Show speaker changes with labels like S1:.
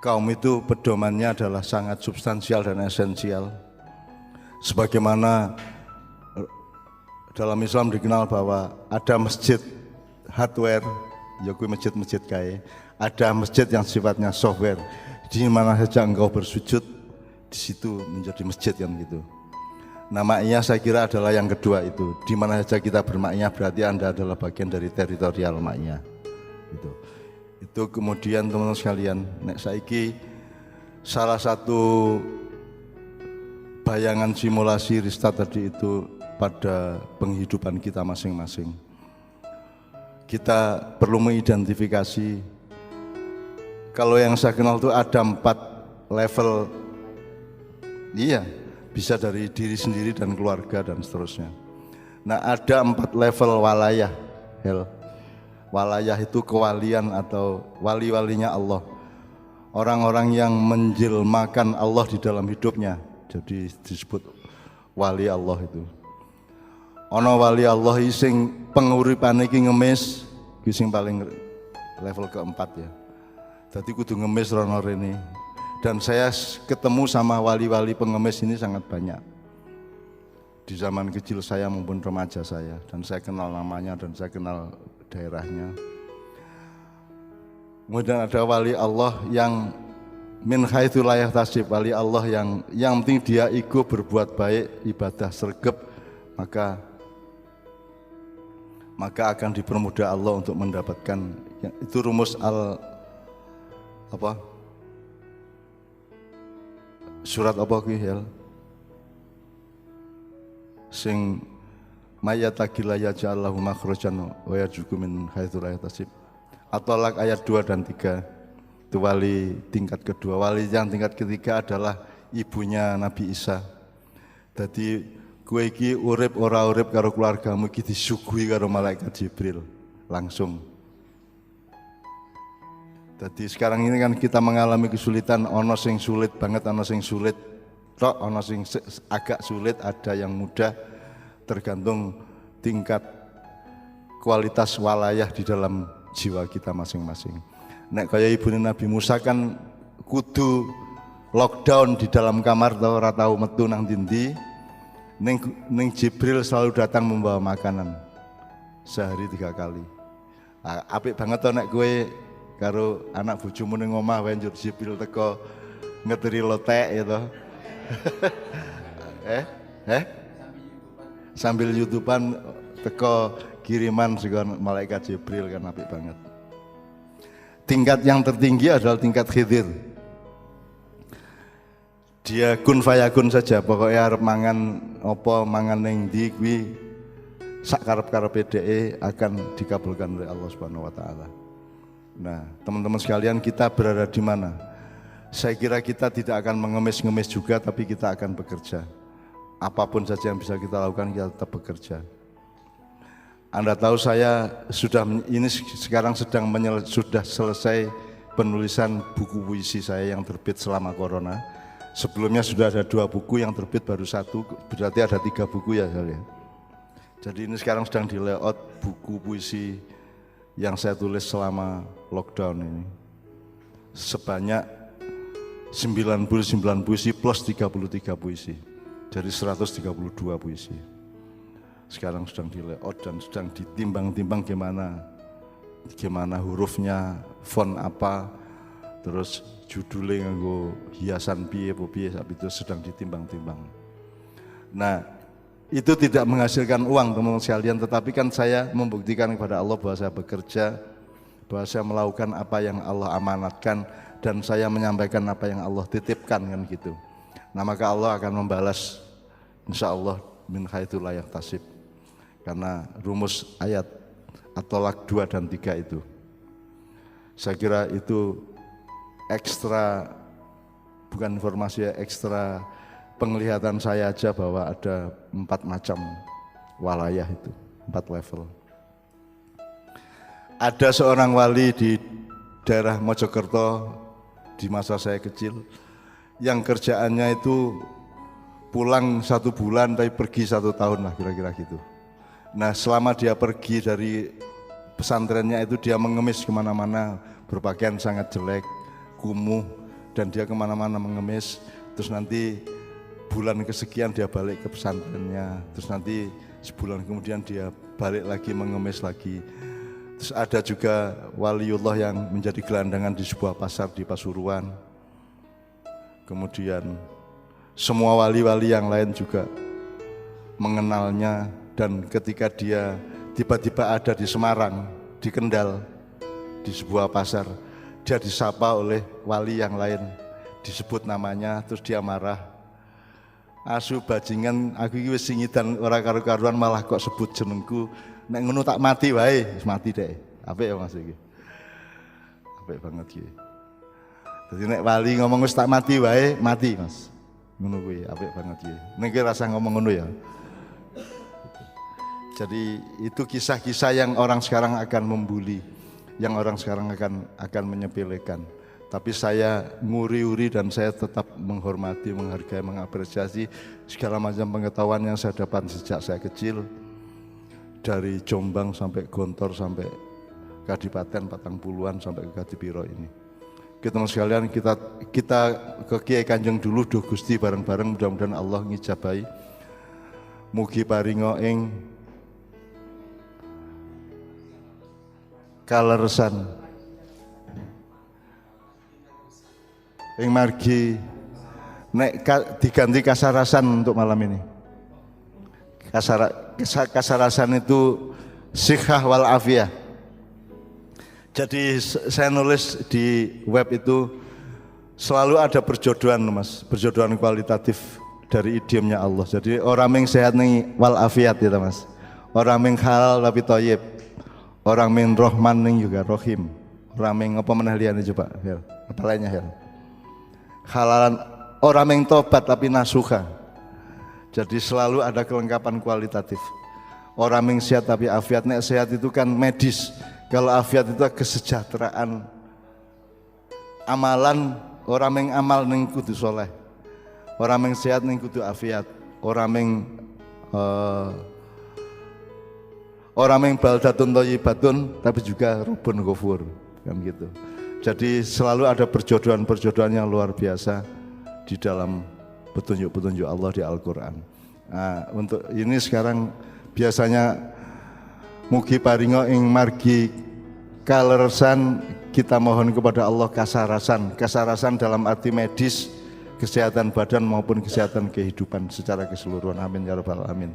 S1: kaum itu pedomannya adalah sangat substansial dan esensial. Sebagaimana dalam Islam dikenal bahwa ada masjid hardware, ya kuwi masjid-masjid kae. Ada masjid yang sifatnya software. Di mana saja engkau bersujud, di situ menjadi masjid kan gitu. Nah, ma'iyah saya kira adalah yang kedua itu. Di mana saja kita berma'iyah berarti Anda adalah bagian dari teritorial ma'iyah. Gitu. Itu kemudian teman-teman sekalian, nek saiki salah satu bayangan simulasi Rista tadi itu pada penghidupan kita masing-masing. Kita perlu mengidentifikasi, kalau yang saya kenal itu ada 4 level, iya, bisa dari diri sendiri dan keluarga dan seterusnya. Nah, ada 4 level walayah. Walayah itu kewalian atau wali-walinya Allah. Orang-orang yang menjelmakan Allah di dalam hidupnya, jadi disebut wali Allah itu. Ono wali Allah sing penguripane iki ngemis, iki sing paling level keempat ya. Dadi kudu ngemis rono rene. Dan saya ketemu sama wali-wali pengemis ini sangat banyak. Di zaman kecil saya maupun remaja saya, dan saya kenal namanya dan saya kenal daerahnya. Kemudian ada wali Allah yang min haitsu la yahtasib, wali Allah yang penting dia ego berbuat baik, ibadah sregep, maka akan dipermudah Allah untuk mendapatkan, itu rumus surat apa kuwi ya? Sing mayataqilla yaj'allahu makhrajan wa yarzuqhu min haitsu la yahtasib. At-Thalaq ayat 2 dan 3. Itu wali tingkat kedua. Wali yang tingkat ketiga adalah ibunya Nabi Isa. Jadi kowe iki urip ora urip karo keluargamu iki disuguhi karo malaikat Jibril langsung. Jadi sekarang ini kan kita mengalami kesulitan, ono sing sulit banget, ono sing sulit tok, ono sing agak sulit, ada yang mudah, tergantung tingkat kualitas walayah di dalam jiwa kita masing-masing. Nek kaya ibune Nabi Musa kan kudu lockdown di dalam kamar, ora tau metu nang ndi. Ning Jibril selalu datang membawa makanan sehari 3 kali. Apik banget to nek kowe karo anak bojomu ning omah wae njur Jibril teko ngeteri lotek gitu. Sambil YouTubean teko kiriman saka malaikat Jibril, kan apik banget. Tingkat yang tertinggi adalah tingkat khidir. Dia kun fayakun saja, pokoknya arep mangan apa mangan ning ndi kuwi sak karep-karepe dhek akan dikabulkan oleh Allah Subhanahu wa taala. Nah, teman-teman sekalian, kita berada di mana? Saya kira kita tidak akan mengemis-ngemis juga, tapi kita akan bekerja. Apapun saja yang bisa kita lakukan, kita tetap bekerja. Anda tahu saya sekarang sudah selesai penulisan buku puisi saya yang terbit selama corona. Sebelumnya sudah ada 2 buku, yang terbit baru 1, berarti ada 3 buku ya kalian. Jadi ini sekarang sedang di layout buku puisi yang saya tulis selama lockdown ini. Sebanyak 99 puisi plus 33 puisi. Jadi 132 puisi. Sekarang sedang di layout dan sedang ditimbang-timbang gimana hurufnya, font apa, terus judulnya nganggo hiasan piye itu sedang ditimbang-timbang. Nah, itu tidak menghasilkan uang teman-teman sekalian, tetapi kan saya membuktikan kepada Allah bahwa saya bekerja, bahwa saya melakukan apa yang Allah amanatkan, dan saya menyampaikan apa yang Allah titipkan, kan gitu. Nah, maka Allah akan membalas insya Allah min haitsu la yahtasib, karena rumus ayat At-Thalaq 2 dan 3 itu. Saya kira itu ekstra, bukan informasi ya, ekstra penglihatan saya aja bahwa ada 4 macam walayah itu, 4 level. Ada seorang wali di daerah Mojokerto di masa saya kecil yang kerjaannya itu pulang 1 bulan tapi pergi 1 tahun lah, kira-kira gitu. Nah, selama dia pergi dari pesantrennya itu dia mengemis kemana-mana, berpakaian sangat jelek, kumuh, dan dia kemana-mana mengemis, terus nanti bulan kesekian dia balik ke pesantrennya, terus nanti sebulan kemudian dia balik lagi mengemis lagi. Terus ada juga waliullah yang menjadi gelandangan di sebuah pasar di Pasuruan. Kemudian semua wali-wali yang lain juga mengenalnya, dan ketika dia tiba-tiba ada di Semarang, di Kendal, di sebuah pasar, dia disapa oleh wali yang lain, disebut namanya, terus dia marah. Asu bajingan, aku iki wis singidan ora karo-karuan malah kok sebut jenengku, nek ngono tak mati wae, wis mati deh. Apik ya Mas iki. Apik banget iki. Dadi nek wali ngomong wis tak mati wae, mati Mas. Ngono kuwi, apik banget iki. Nek rasa ngomong ngono ya. Jadi itu kisah-kisah yang orang sekarang akan membuli, yang orang sekarang akan menyepelekan. Tapi saya nguri-uri dan saya tetap menghormati, menghargai, mengapresiasi segala macam pengetahuan yang saya dapat sejak saya kecil, dari Jombang sampai Gontor sampai Kadipaten Patang Puluhan sampai ke Kadipiro ini. Teman sekalian, kita ke Kiai Kanjeng dulu, duh Gusti, bareng-bareng mudah-mudahan Allah ngijabahi. Mugi paringa ing kaleresan ing margi, nek diganti kasarasan untuk malam ini. Kasarasan itu sikhah wal afiyah. Jadi saya nulis di web itu selalu ada perjodohan Mas, perjodohan kualitatif dari idiomnya Allah. Jadi orang yang sehat nih wal afiyat ya Mas, orang yang halal tapi thayyib, orang yang rohman nih juga rohim, orang yang apa meneh liyane coba Hel, apa lainnya Hel, halalan, orang yang tobat tapi nasuha. Jadi selalu ada kelengkapan kualitatif. Orang yang sehat tapi afiat, nek sehat itu kan medis. Kalau afiat itu kesejahteraan amalan, orang yang amal ning kudu soleh, orang yang sehat ning kudu afiat, orang yang baldatun thayyibatun tapi juga rubun ghafur, kan gitu. Jadi selalu ada perjodohan-perjodohan yang luar biasa di dalam petunjuk-petunjuk Allah di Al-Quran. Nah, untuk ini sekarang biasanya mugi paringa ing margi kaleresan, kita mohon kepada Allah kasarasan dalam arti medis, kesehatan badan maupun kesehatan kehidupan secara keseluruhan. Amin ya rabbal alamin.